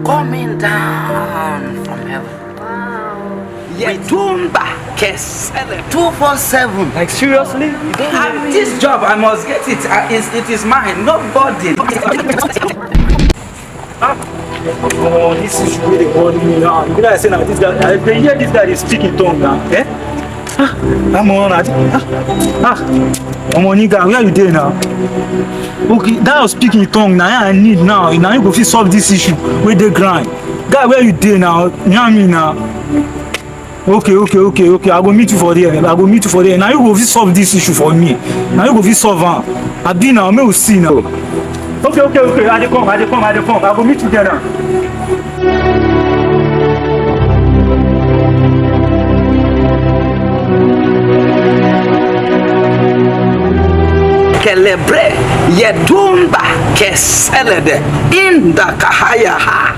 coming down from heaven. Retumba Kesele 247. Like seriously? This job I must get it. It is mine. Nobody. Oh, this is really calling me now. You know, I say now this guy. I can hear this guy is speaking tongue now. Eh? I'm on that. I'm on nigga. Where are you there now? Okay, that was speaking tongue now. I need now. Now you go fit solve this issue with the grind. Guy, where you there now? You know what I mean now? Okay. I go meet you for there. Now you go fit solve this issue for me. Now you go fit solve am. I be now. Me will see now. Okay. I dey come. I go meet you there now. Celebre Yedumba Keselede Inda Kahaya Ha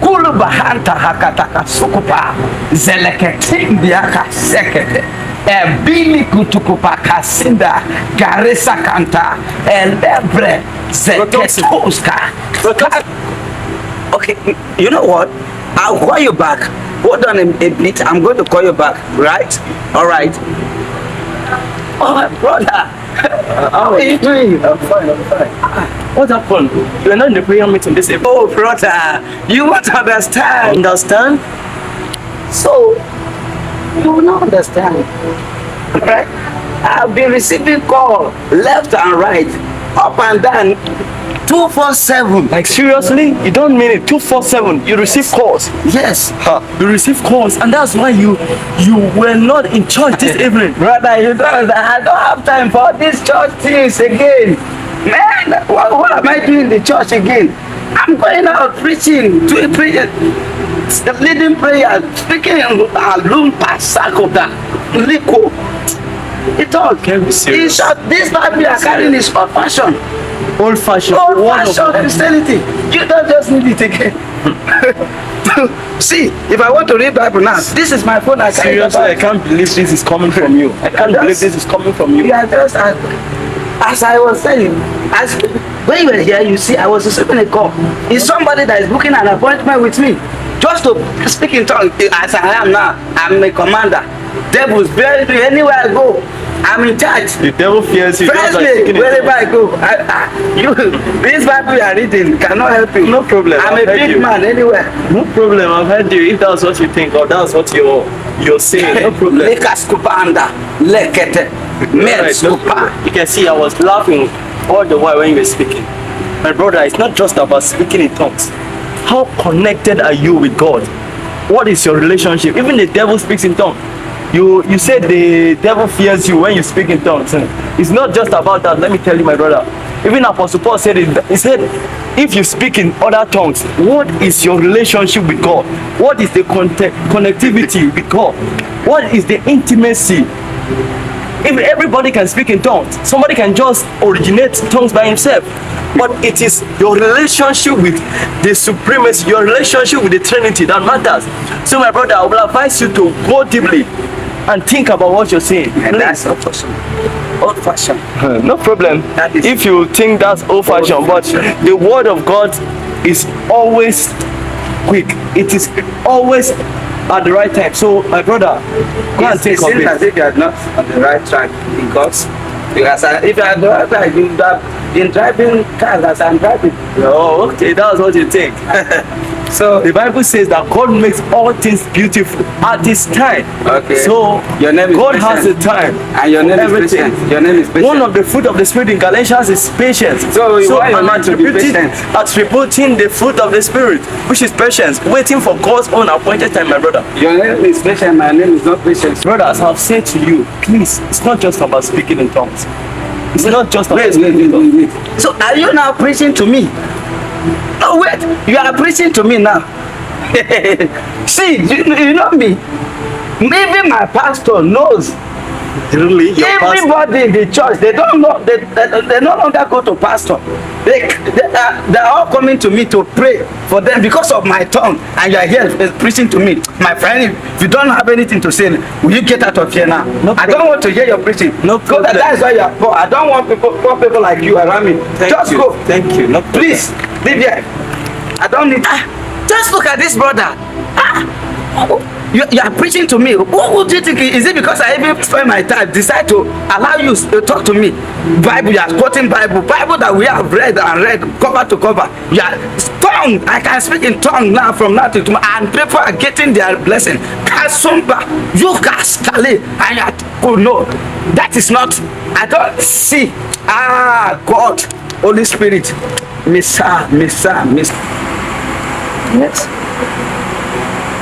Kulubahanta Hakataka Sukupa Zeleketimbiaka Sekete Ebili Kutukupa Kasinda Garisa Kanta Elebre Zeketoska. Okay, you know what? I'll call you back. Hold on a bit. I'm going to call you back, right? All right. Oh, my brother. How are you doing? I'm fine. What happened? You are not in the prayer meeting this evening. Oh, brother, you won't understand. Understand? So, you will not understand. Right? I've been receiving call left and right, up and down, 247. Like seriously? You don't mean it? 247. You receive calls. Yes. You receive calls, and that's why you were not in church this evening. Brother, I don't have time for these church things again. Man, what am I doing in the church again? I'm going out preaching, leading prayer, speaking in Lumpa, Sakota, Liko. It all. Can be serious? This Bible you are carrying is old fashioned. Old fashioned Christianity. You don't just need it again. See, if I want to read Bible now, this is my phone. Seriously, I can't believe this is coming from you. Yeah, just as I was saying, when you were here, you see, I was receiving a call. It's somebody that is booking an appointment with me, just to speak in tongues. As I am now, I'm a commander. Devils bear me anywhere I go. I'm in charge. The devil fears you. Firstly, wherever I go, this Bible you are reading cannot help you. No problem. I'm a big man anywhere. No problem. I've heard you. If that's what you think or that's what you're saying, no problem. You can see I was laughing all the while when you were speaking. My brother, it's not just about speaking in tongues. How connected are you with God? What is your relationship? Even the devil speaks in tongues. You said the devil fears you when you speak in tongues. It's not just about that. Let me tell you, my brother. Even Apostle Paul said it. He said, if you speak in other tongues, what is your relationship with God? What is the connectivity with God? What is the intimacy? If everybody can speak in tongues, somebody can just originate tongues by himself. But it is your relationship with the supremacy, your relationship with the Trinity that matters. So my brother, I will advise you to go deeply and think about what you're saying. And that's old fashioned. No problem. If you think that's old fashioned, but the word of God is always quick. It is always at the right time. So my brother, go and think of it. As if you are not on the right track because if you are the right track, you have been driving cars as I'm driving. Oh, okay, that's what you think. So the Bible says that God makes all things beautiful at His time. Okay. So your name is God patient. has a time. And your name everything. is patient. Your name is patient. One of the fruit of the Spirit in Galatians is patience. So I'm attributing the fruit of the Spirit, which is patience, waiting for God's own appointed time, my brother. Your name is patient. My name is not patient. Brothers, I've said to you, please, it's not just about speaking in tongues. It's not just about speaking in tongues. So are you now preaching to me? No, wait. You are preaching to me now. See, you know me. Even my pastor knows. Really? Everybody in the church, they don't know. They no longer go to pastor. They're all coming to me to pray for them because of my tongue. And you are here preaching to me. My friend, if you don't have anything to say, will you get out of here now? No I don't want to hear your preaching. No problem. That's why you are poor. I don't want poor people like you around me. Just go. Thank you. No Please, leave here. I don't need. Just look at this brother. You are preaching to me. Who do you think? Is it because I even spend my time decide to allow you to talk to me? Bible, you are quoting Bible that we have read and read cover to cover. You are tongue. I can speak in tongue now from now to tomorrow, and people are getting their blessing. Kasumba, you kaskale, and you no, that is not. I don't see. God, Holy Spirit, Miss. Yes.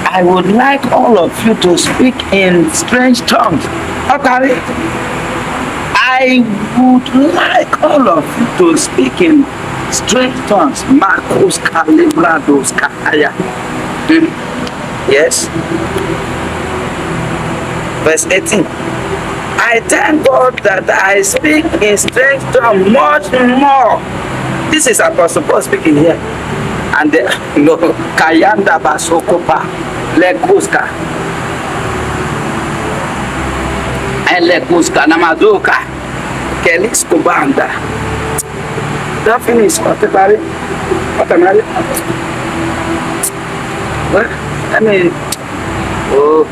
I would like all of you to speak in strange tongues. Okay. I would like all of you to speak in strange tongues. Marcos Calibrados Kaya. Yes. Verse 18. I thank God that I speak in strange tongues much more. This is Apostle Paul speaking here. And no, Kayanda Basokopa, Lekuska, and Lekuska, Namaduka, Kelisko Banda. That finish, what about it? What am I? What? I mean, oh.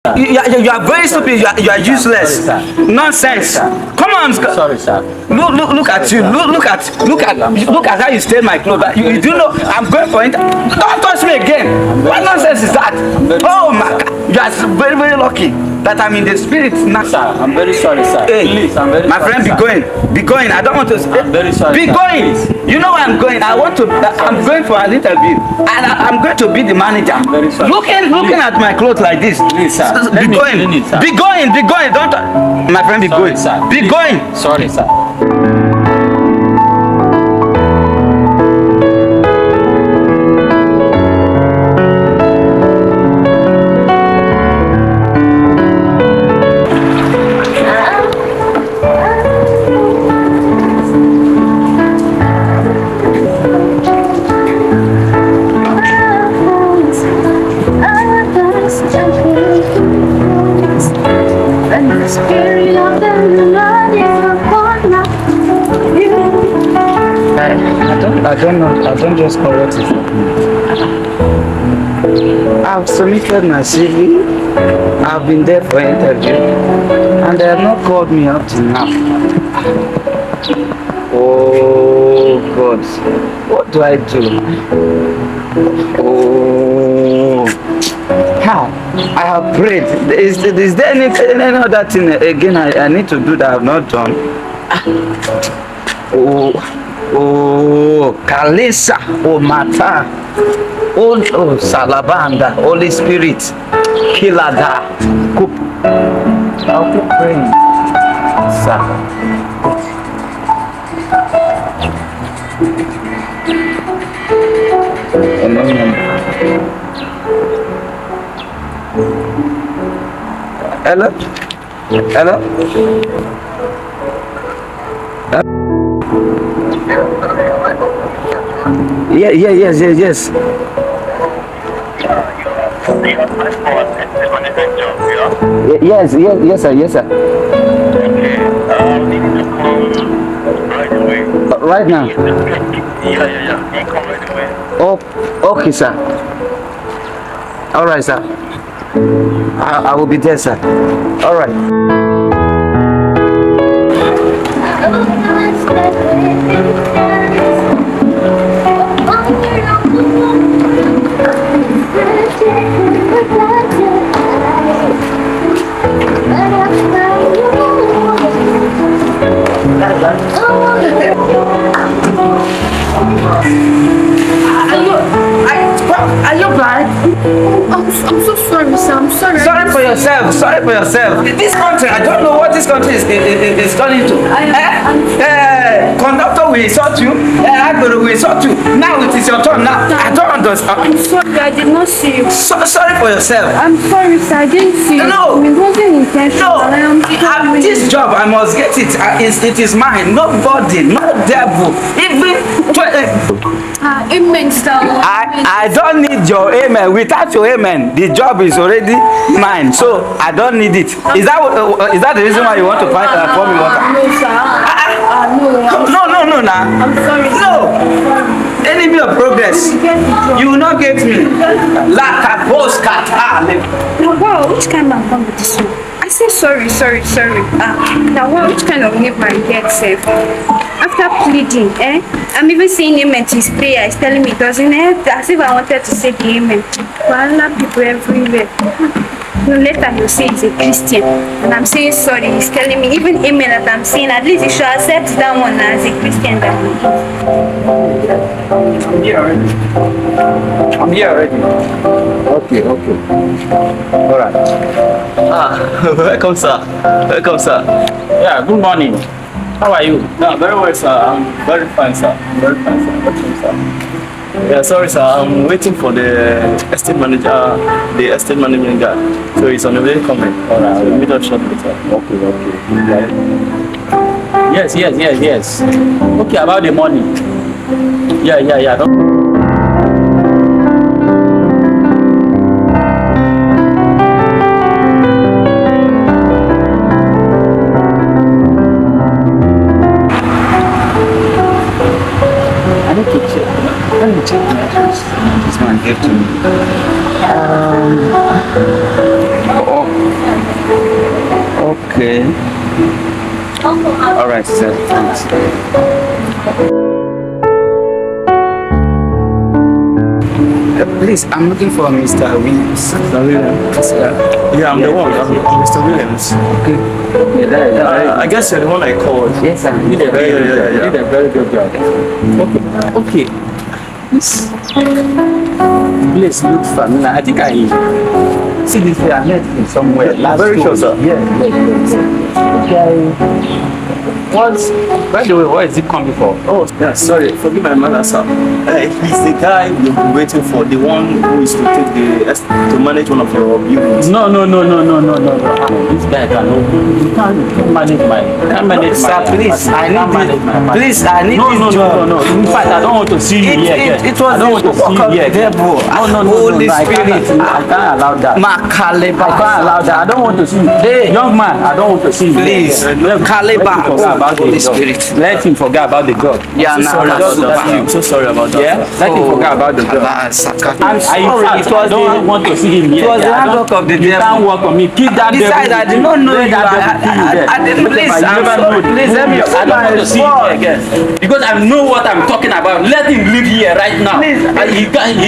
You are very stupid. You are useless. Sorry, Nonsense. Come on. Sorry, sir. Look at you. Look at how you stain my clothes. You do know I'm going for it. Don't touch me again. What nonsense is that? Oh my God. You are very, very lucky that I'm in the spirit now. Sir, I'm very sorry, sir. Hey, Please, I'm very my sorry, friend, sir. be going. I don't want to. I'm very sorry, Be sir. going. Please. You know where I'm going. I'm going for an interview, and I'm going to be the manager. very sorry. Looking at my clothes like this. Please, sir. Be going. Be going. Don't. My friend, be Sorry, going. sir. Be going. Sorry, sir. I don't just correct it. I've submitted my CV. I've been there for interview, and they have not called me up till now. Oh God, what do I do? Oh, how? I have prayed. Is there any other thing again I need to do that I have not done? Oh, Kalisa, oh Mata, oh Salabanda, Holy Spirit, Kilada. I'll keep praying. Sir. Hello? Hello? Yes. Yes, sir. Right now? Yeah. Come right away. Oh, okay, sir. All right, sir. I will be there, sir. All right. Are you blind? I'm so sorry, sir. I'm sorry. Sorry for yourself. This country, I don't know what this country is turning to. Conductor will insult you. Agbero will insult you. Now it is your turn. Now I don't understand. I'm sorry. I did not see you. Sorry for yourself. I'm sorry, sir. I didn't see you. No. It wasn't intentional. No, I am sorry. this job I must get it. It is mine. Nobody, no devil, even. Amen, sir. I don't need your amen. Without your amen, the job is already mine. So I don't need it. Is that the reason why you want to fight for me water? No, sir. No, now. I'm sorry. No. Enemy of progress. You will not get me. Wow, which kind of fun with this one? I say sorry. Now, wow, which kind of name I get safe? After pleading, I'm even saying amen to his prayer. He's telling me it doesn't help. As if I wanted to say the amen. But I love people everywhere. No, later he'll say he's a Christian. And I'm saying sorry. He's telling me even amen that I'm saying. At least he should accept that one as a Christian that he is. I'm here already. Okay. All right. Welcome, sir. Yeah, good morning. How are you? Yeah, very well, sir. I'm very fine, sir. Welcome, sir. Yeah, sorry, sir. I'm waiting for the estate manager, the estate management guy. So he's on the way coming. All right, we'll meet up shortly, sir. Okay. Yes. Okay, about the money. Yeah. Let me check my house. This man gave to me. Okay. All right, sir. Thanks. Please, I'm looking for Mr. Williams. Mr. Williams. Yeah, I'm the one. I'm Mr. Williams. Okay. I guess you're the one I called. Yes, sir. You did a very, Yeah. you did a very good job. Okay. This place looks familiar. I think I see this place. I met him somewhere last Very sure, week. sir. Yeah. Okay. What's, by the way, what is it coming for? Oh, yeah, sorry. Forgive my mother, sir. He's the guy you've been waiting for, the one who is to take to manage one of your buildings. No. This guy cannot. You can't manage my. Sir, please, I need this. Please, I need this job. No. In fact, I don't want to see you here again. It was I don't want to see you here again. devil. No. Holy I Spirit. can't allow that. Makaleba. I can't allow that. I don't want to see you. Hey, young man, I don't want to see you. Please, Kaleba. Holy Spirit. Let him forget about the job. Yeah, I'm so sorry about that. Yeah, let him forget about the job. I'm sorry, I don't want to see him here. It was the handwork of the You devil. can't work on me. Keep that devil. Besides, I did not know Let you. that devil Please, you I'm never sorry. know. Please, let me. I don't want to see him here again. Because I know what I'm talking about. Let him live here right now. Please,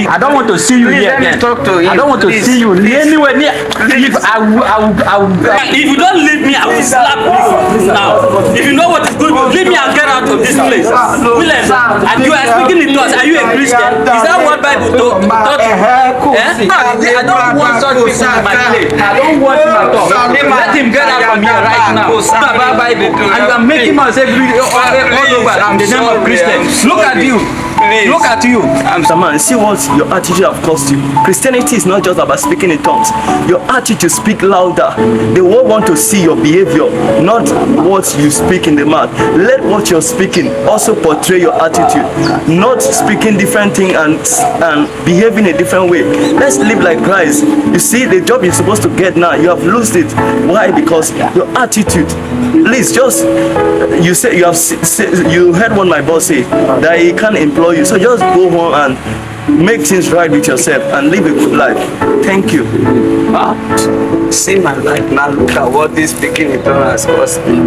I don't want to see you please here let me again. talk to him. I don't want to Please, see you please. anywhere near. If I will. If you don't leave me, I will slap you now. If you know what is good, leave me and get out of this place. William, and you are speaking in tongues. Are you a Christian? Is that what Bible taught you? I don't want such people in my place. I don't want him at all. Let him get out from here right now. And you are making us all over in the name of Christian. Look at you. Please. Look at you. Mr. Man, see what your attitude have cost you. Christianity is not just about speaking in tongues. Your attitude speak louder. The world want to see your behavior, not what you speak in the mouth. Let what you're speaking also portray your attitude, not speaking different thing and behaving a different way. Let's live like Christ. You see, the job you're supposed to get now, you have lost it. Why? Because your attitude. Please, just you say you heard what my boss say that he can't employ you. So just go home and make things right with yourself and live a good life. Thank you. See my life now. Look at what this speaking in tongues has cost me.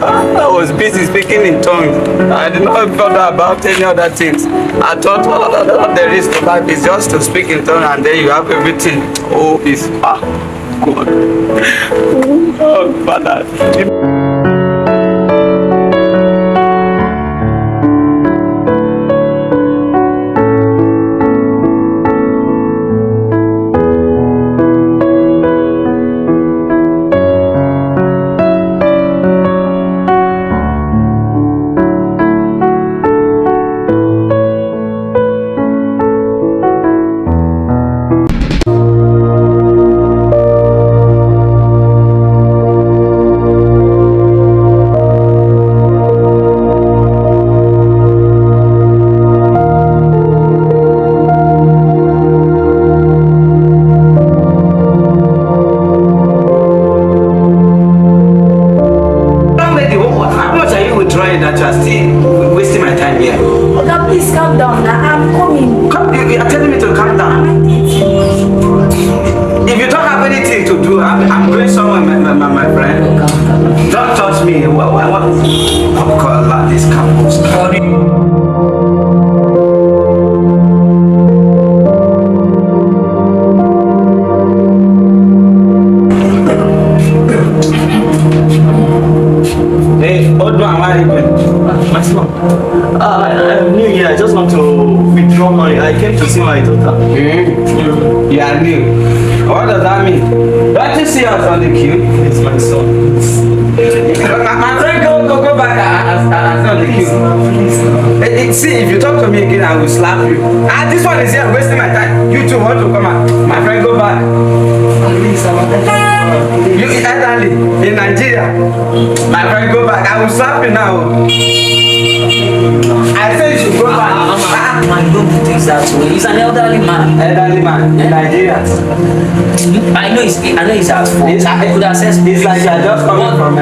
I was busy speaking in tongues. I did not bother about any other things. I thought all there is to life is just to speak in tongues, and then you have everything. Oh, it's God. Oh, Father. That you are still wasting my time here. Oga, please calm down. I'm coming. You are telling me to calm down. If you don't have anything to do, I'm going somewhere, my friend. Don't touch me. What? Oh God, this campus. My son, I'm new here. I just want to withdraw money. I came to see my daughter. You are new. What does that mean? Don't you see us on the queue? It's my son. My friend, go back and stay on the queue. See, if you talk to me again, I will slap you. This one is here wasting my time. You two want to come out. My friend, go back. You elderly in Nigeria. My friend, go back. I will slap you now. I said you should go back. Man, don't do things that way. He's an elderly man. Elderly man in Nigeria. I know he's at fault. I could assess. It's like you are just coming from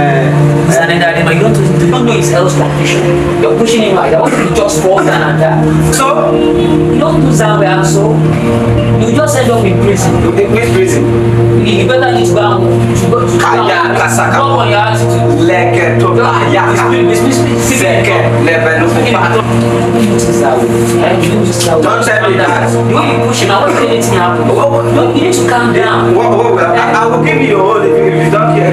He's an elderly man. You don't know his health condition. You're pushing him like that. What if he just falls down and die? So You don't do that way, so you just end up in prison. which prison? You better need to go and Kaya kasaka. work on your attitude. Leke to ayaka. Seke lebenu kupa. Don't tell me that. The way you push him, I won't say anything happen. You need to calm down. I will give you your own if you don't care.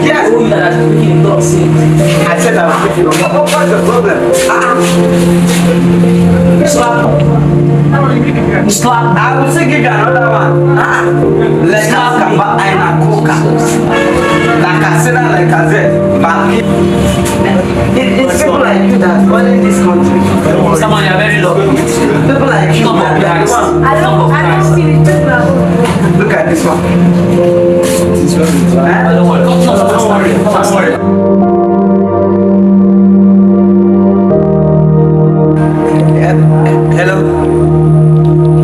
Yes. Oh, yeah, that's making God sin. I said I will give you. What's the problem? Slap. Slap. I will still give you another one. Let's talk about Aina Coca. Like I said, like I said, it's people like you that running this country. Someone you're very low. People like you Come on, that guys. one. I don't see it. Look at this one. Don't worry. Don't worry. Don't worry. Hello?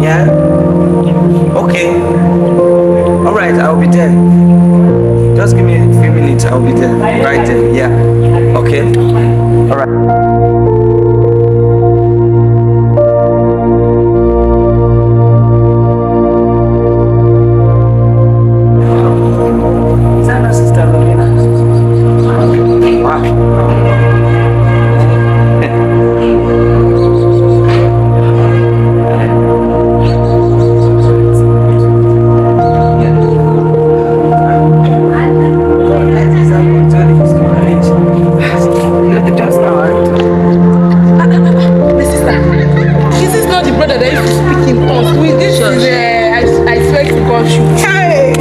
Yeah? Okay. Alright, I'll be there. Just give me a few minutes, I'll be there. Right there, yeah. Okay? Alright. Is that my sister Lovina? Wow. This is not the brother that used to speak in tongues. This is, I swear to God, you. Hey!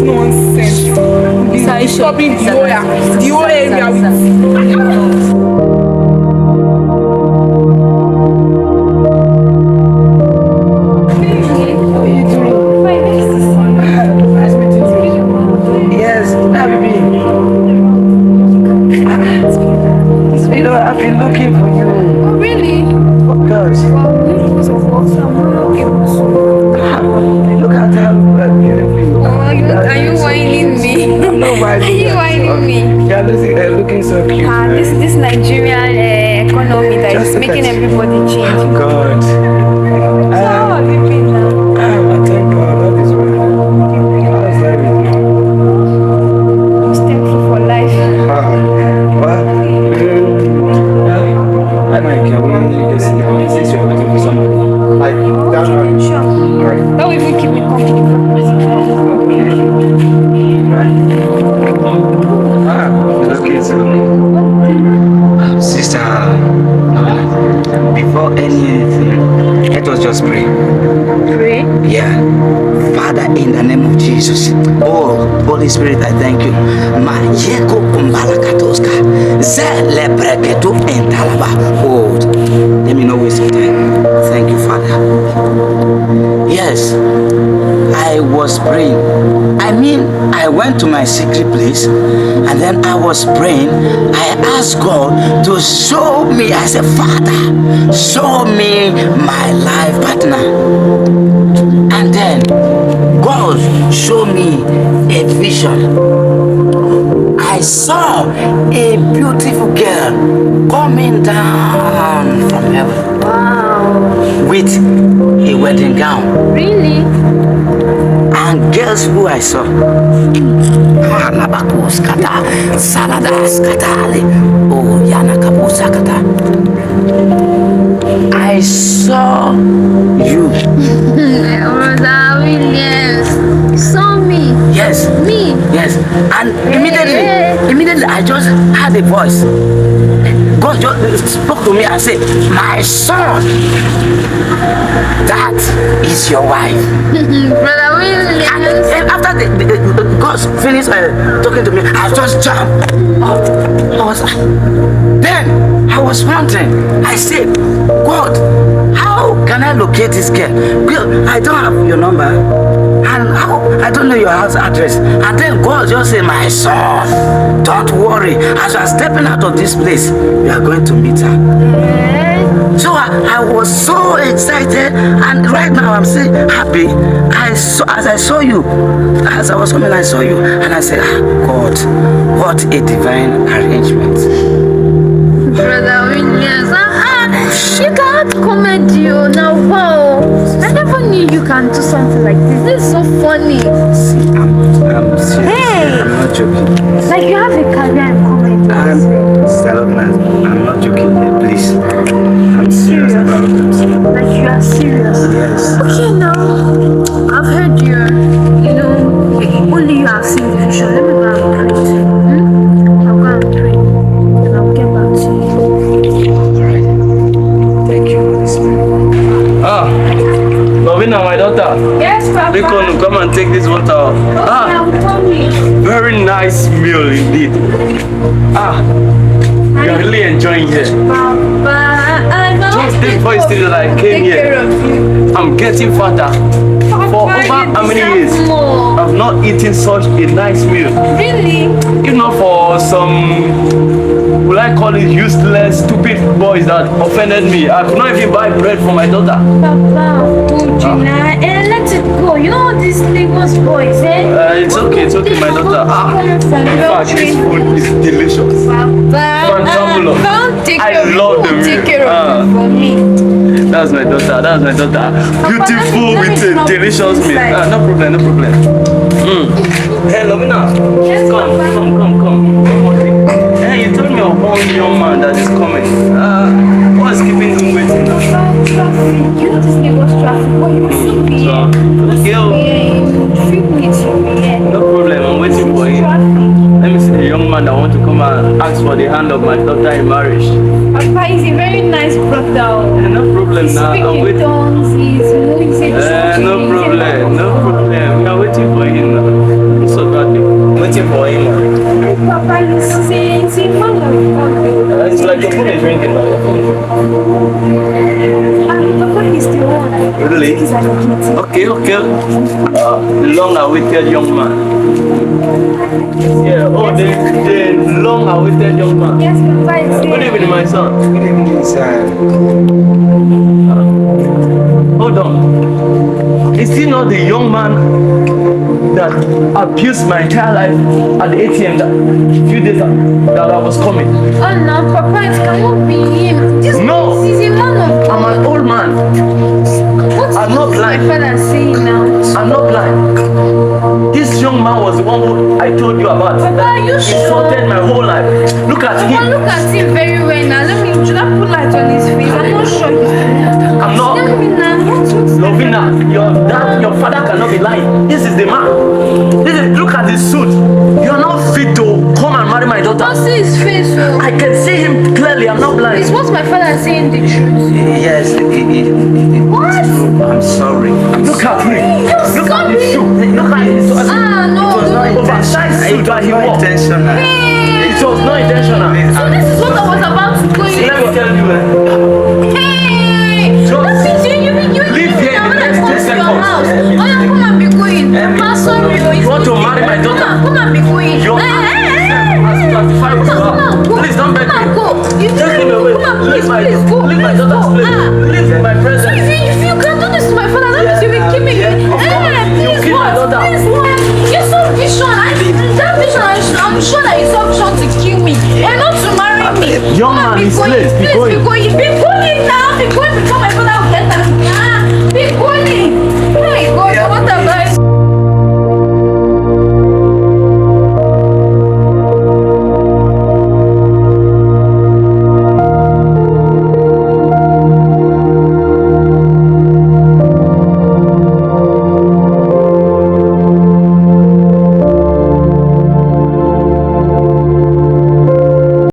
Nonsense. He's stopping the whole area with. Yes, Habibi. Sweetheart, I've been looking for you. Oh, really? Of course. Well, because of work, so I'm not able to. Look at how beautiful you Oh, are. are you whining me? I'm not whining. Are you whining me? You're looking so cute. This Nigerian economy that Just is look making at- everybody change. God. So how have you been now? I thank God. That is well. How's life with you? I'm thankful for life. What? I might get one. Since you're looking for somebody. Like, that's Okay, right. sure. Alright. Don't even keep me company for Okay, so sister, before anything, let us just pray. pray. Yeah. Father, in the name of Jesus. Oh, Holy Spirit, I thank you. Ma yeko kumbala katoska. Zele breketu entalaba. Oh, let me know waste of time. Thank you, Father. Yes, I was praying. I went to my secret place and then I was praying. I asked God to show me. I said, Father, show me my life partner. And then God showed me a vision. I saw a beautiful girl coming down from heaven. Wow. With a wedding gown. Really? And guess who I saw? Halabakus kata, saladas katale, oh yanakabusa kata. I saw you. Brother Williams. Saw me. Yes. Me. Yes. And immediately I just heard a voice. God just spoke to me and said, my son, that is your wife. Brother Williams. And after God finished talking to me, I just jumped up. Then I was wondering. I said, God, how can I locate this girl? Girl, I don't have your number. And I don't know your house address. And then God just said, my son, don't worry. As you are stepping out of this place, you are going to meet her. So I was so excited, and right now I'm still happy. As I saw you, as I was coming, I saw you, and I said, God, what a divine arrangement. Brother Williams. You can't comedy now. Wow. I never knew you can do something like this. This is so funny. Yes. Okay, now I've heard only you have seen the vision. Let me go and pray. I'll go and pray and I'll get back to you. Thank you, Holy Spirit. Lovina, my daughter. Yes, Papa. They come and take this water. I'm coming. Very nice meal indeed. You're really enjoying it. Papa, Just the voice that I came here. I'm getting fatter. For over how many years? I've not eaten such a nice meal. Really? If not for some, will I call it useless, stupid boys that offended me. I could not even buy bread for my daughter. Papa, let it go. You know these Lagos boys, eh? It's okay, my daughter. In fact, this food is delicious. Papa, Fantabulous. I love the meal. Take care of it for me. That's my daughter. Beautiful with a delicious meal. No problem. Hey, Lovina. Yes, Come. Hey, you told me of one young man that is coming. What's keeping him waiting now? Traffic. You know this Lagos traffic. But you should be here. No problem, I'm waiting for him. Let me see the young man that want to come and ask for the hand of my daughter in marriage. Papa is a very nice brother. No problem now, I'm waiting. No problem. We are waiting for him now. So glad I'm waiting for him. Papa, he's a man of God. It's like your phone is ringing now. Papa is the one. Really? He's like a kid. Okay. Long awaited young man. Yeah, the long awaited young man. Yes, Papa is Good here. evening, my son. Good evening, sir. Hold on. Is he not the young man that abused my entire life at the ATM that few days that I was coming? Oh no, Papa, it cannot be him. This No. He's a man of God. I'm an old man. I'm not blind. My father saying now. I'm not blind. This young man was the one who I told you about. Papa, are you Insulted sure? my whole life. Look at Papa, him. look at him very well now. Should I put light on his face? I'm not sure he's I'm not. Tell me now. Lovina, your father cannot be lying. This is the man. Look at his suit. You are not fit to come and marry my Don't daughter. see his face. Oh. I can see him clearly. I'm not blind. Is what my father saying the truth? Yes. What? I'm sorry. Look at him. Look at his shoe. Look at his Ah, no. It was not oversized suit that he wore. Intentional. Hey. It was not intentional. So this is what I was about to go in. Let me tell you. Hey! Just That means you leave here in the next 2 to your seconds. house. Oh yeah, come and be going. Papa, sorry. You want to marry my daughter? Come and be going. Your Hey. Please don't beg me. Come and go. Take him away. Come and Leave my please go. daughter's place. Leave my So presence. if you can do this to my father, that means you will kill me. Of course. You Please kill my what? daughter. Please what? You saw vision. That vision, I'm sure that you saw vision to kill me. And not to marry me. Young Come and man, be his going. place, be Please going. be going. Be going now. Be going before my father will get angry. Be going. Oh my God.